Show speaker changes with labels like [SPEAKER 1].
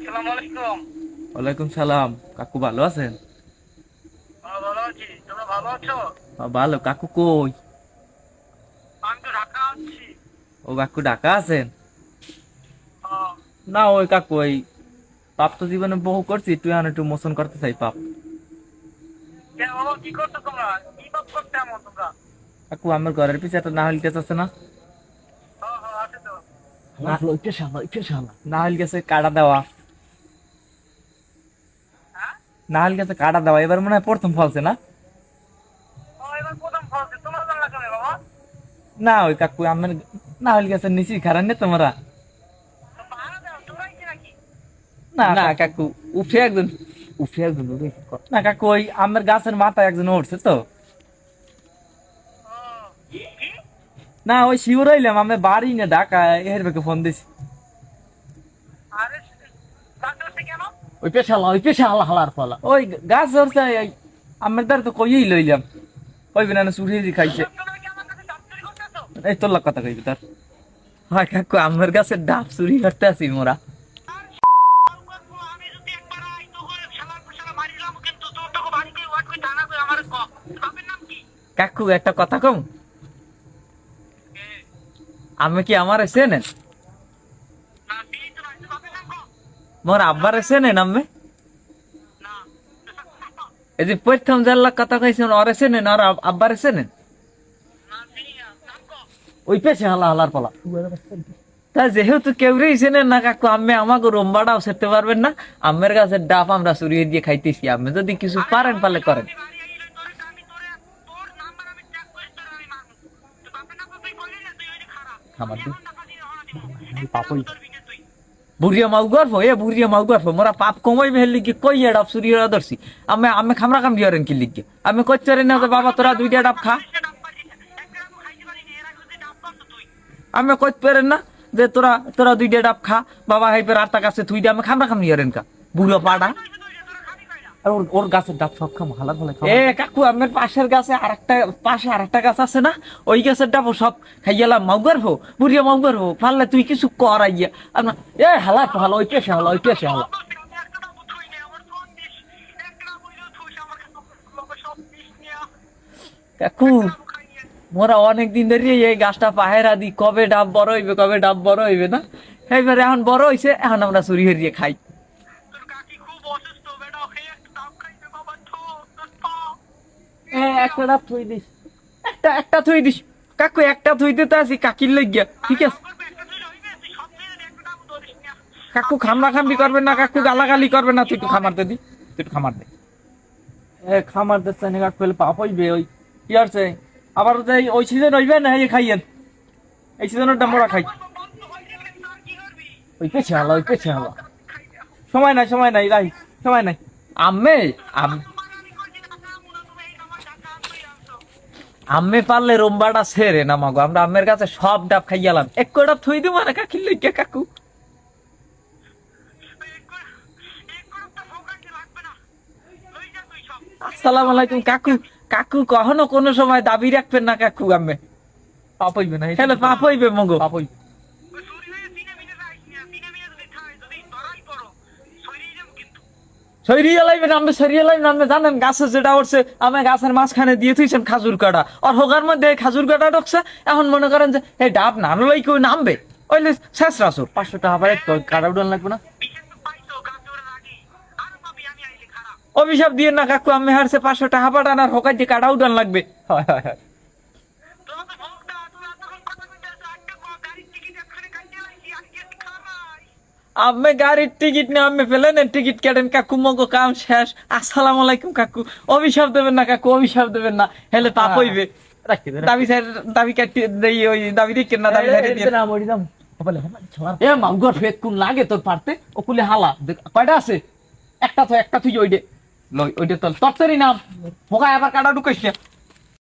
[SPEAKER 1] আসসালামু আলাইকুম।
[SPEAKER 2] ওয়ালাইকুম সালাম। কাকু ভালো আছেন?
[SPEAKER 1] ভালো আছি, তোমরা ভালো আছো?
[SPEAKER 2] ভালো। কাকু কই?
[SPEAKER 1] আমি তো ঢাকা আছি।
[SPEAKER 2] ও কাকু ঢাকা আছেন?
[SPEAKER 1] আহ,
[SPEAKER 2] না ওই কাকু ওই পাপ তো জীবনে বহু করছি, তুই একটু মোচন করতে চাই পাপ।
[SPEAKER 1] কেন বাবা, কি করছো তোমরা? কি পাপ করতে এমন তোমরা?
[SPEAKER 2] কাকু আমার ঘরের পিছে একটা নাহল গাছ আছে না?
[SPEAKER 1] হ্যাঁ হ্যাঁ, আছে তো।
[SPEAKER 2] নাহল গাছে কাটা দেওয়া।
[SPEAKER 1] হ্যাঁ,
[SPEAKER 2] নাহল গাছে কাটা দেওয়া এবার মনে হয় প্রথম ফলছে না?
[SPEAKER 1] ও এবার প্রথম ফলছে, তোমরা জানলা কেন বাবা?
[SPEAKER 2] না ওই কাকু আমার নাহল গাছের নিচে খারান নে তোমরা।
[SPEAKER 1] তো পাহারা দাও, তোমরাই কি নাকি?
[SPEAKER 2] না না কাকু, উঠে একজন না কাকু ওই আমার গাছের মাথায় একজন উঠছে তো।
[SPEAKER 1] ও, কি?
[SPEAKER 2] না ওই শিওর হইলাম আমি বাড়ি না ঢাকা এর বেকে ফোন দিছি।
[SPEAKER 1] আরে কাজ হচ্ছে কেন?
[SPEAKER 3] ওই পেশা হালার ফলা।
[SPEAKER 2] ওই গাছ ধরছে আমার দ্বার তো কইই লইলাম। ওই বিনা চুরি খাইছে।
[SPEAKER 1] তোমরা কি আমার কাছে ডাব চুরি করতেছো?
[SPEAKER 2] এই তোর লাগ কথা কইবি তার। হয় কাকু আমার কাছে ডাব চুরি করতে আছি মোরা।
[SPEAKER 1] আর করবো, আমি যদি একবার আই তো করে শালার পর শালা মারিলাম, কিন্তু তোর তো বাড়ি কই ওয়াট কই থানা কই আমার বাপের নাম কি?
[SPEAKER 2] কাকু একটা কথা কম,
[SPEAKER 1] কে?
[SPEAKER 2] আমি কি আমার চেনেন?
[SPEAKER 1] না, চিনি তো না, তোর বাপের নাম কো?
[SPEAKER 2] মোর আব্বার চেনেন আমি?
[SPEAKER 1] না।
[SPEAKER 2] এই যে প্রথম জাল্লা কথা কইছেন ওরে চেনেন আর আব্বার চেনেন?
[SPEAKER 1] না, চিনি না, নাম কো?
[SPEAKER 3] ওই পেশা হালার ফলা।
[SPEAKER 2] তা যেহেতু কেউ চেনেন না কাকু, আমি আমাকে রম্বাটাও সেরতে পারবেন না। আমের গাছের ডাব আমরা চুরিয়ে দিয়ে খাইতেছি, আপনি যদি কিছু পারেন পারলে করেন।
[SPEAKER 1] আমি বাড়ি আইলে তোরে তো আমি তোর নাম্বার আমি ট্র্যাক করে তোরে আমি মারবো। তো বাপের নাম তুই কইলি না, তুই ওই যে খারাপ।
[SPEAKER 3] খাবার
[SPEAKER 1] আমি
[SPEAKER 3] দি
[SPEAKER 1] এখন টাকা দিয়ে হনা দিব।
[SPEAKER 3] পাপই
[SPEAKER 1] তোর বিকে তুই।
[SPEAKER 2] বুড়িয়া মাউ গর্ভ বুড়িয়া মাউ গর্ভ মোরা পাপ কমাই ভেলি কি কই ডাব চুরি হওয়া ধরছি। আমি আমি খামরা কাম দিয়ারেন কি লিখে আমি কইতে না যে বাবা তোরা দুইটা ডাব খা।
[SPEAKER 1] সে ডাব পাইছিস। এক গ্রামও খাইতে পারিনি, এর আগে যদি ডাব পারতো তুই।
[SPEAKER 2] আমি কইতে পারেন না যে তোরা তোরা দুইটা ডাব খা, বাবা হাইপের আটটা কাছে তুই দিয়ে আমি খামরা কাম দিয়ারেন কা বুড়ো পাড়া।
[SPEAKER 1] তুই যে তোরা খাবি কইলা।
[SPEAKER 3] আর ওর গাছের ডাব সব খাম হালার ফলা খাম।
[SPEAKER 2] এ কাকু আমার পাশের গাছে আরেকটা গাছ আছে না, ওই গাছের ডাব সব খাইয়ালাম মাউগার হো বুড়িয়া মাউগার হো পারলে তুই কিছু কর আইয়া আপনার।
[SPEAKER 3] এ হালার ফলা ওই পেশা হালা ওই পেশা হালা।
[SPEAKER 1] আমি একটা ডাব থুই নে, আমার তো দিস। একটা ডাব হইলেও থুইস আমার কাছে, বাবা সব দিস নিয়া।
[SPEAKER 2] কাকু
[SPEAKER 1] ডাব খাইয়ে।
[SPEAKER 2] মোরা অনেক দিন ধরে এই গাছটা পাহেরা দি কবে ডাব বড় হইবে কবে ডাব বড় হইবে না। এইবারে এখন বড় হইছে, এখন আমরা চুরি হরিয়ে খাই।
[SPEAKER 1] তোর কাকি খুব অসুস্থ, বেটা ওকে একটা ডাব খাইতে বাবা তো তোর পা।
[SPEAKER 3] একটা ডাব থই দিস।
[SPEAKER 2] একটা থুই দিস কাকু, একটা থুই দিতে আসি কাকির লইগিয়া ঠিক আছে। কাকু খামরা খামড়ি করবেন না, কাকু গালাগালি করবেন না, তুই একটু খামার দে দি, তুই একটু খামার দে। এ খামার দিচ্ছে না কাকু, পেলে পাপ হইবে। ওই কি আছে আবার ওই সিজন হইবে না, এই খাইয়েন এই সিজনের ডাম্বরা খাই।
[SPEAKER 3] ওই পেশা হালা ওই পেশা হালা।
[SPEAKER 2] সময় নাই রাই, সময় নাই। আম্মে আম্মে পারলে রোম্বাটা ছেড়ে না মাগো, আমরা আম্মের কাছে সব ডাব খাইয়ালাম, এক ডাব থুই দিব না কাকির লইগিয়া কাকু। আসসালামু আলাইকুম কাকু। কাকু কখনো কোনো সময় দাবি রাখবেন না কাকু, আম্মে
[SPEAKER 3] পাপ হইবে না
[SPEAKER 2] হ্যালো পাপ হইবে মগো।
[SPEAKER 3] পাপ হইবে।
[SPEAKER 2] সরিয়ে লাইবেন আমি সরিয়ে লাইবেন, আপনি জানেন গাছে যেটা উঠছে আমি গাছের মাঝখানে দিয়ে থুইছেন খাজুর কাটা, আর হোগার মধ্যে খাজুর কাটা ঢুকছে। এখন মনে করেন যে এই ডাব নানলাই কেউ নামবে, ওইলে শেষ রাসুর
[SPEAKER 3] 500 টাকা পারে কাটা উঠান লাগবে না।
[SPEAKER 2] অভিশাপ দিয়ে না কাকু, আমি হারছে 500 টাকা পাঠান আর হোকার দিয়ে কাটা উঠান লাগবে।
[SPEAKER 3] হয় হয় হয়।
[SPEAKER 2] আমি গাড়ির টিকিট নিয়ে আমি প্লেনের টিকিট কাটেন কাকু, মগো কাম শেষ। আসসালামু আলাইকুম কাকু। অভিশাপ দেবেন না কাকু, অভিশাপ দেবেন না, হেলে পাপ হইবে।
[SPEAKER 3] রাখি দে
[SPEAKER 2] দাবি স্যার দাবি কাটি দেই, ওই দাবি রেখে না দাবি ছাড়িয়ে দিয়ে।
[SPEAKER 3] না মরি দাম। বলে এ মাউগর ফেক কোন লাগে তোর পারতে ও কুলে হালা কয়টা আছে? একটা তো একটা তুই ওইডে লই ওইডে তোর তরতারি নাম হোগা আবার কাটা ঢুকাইছে।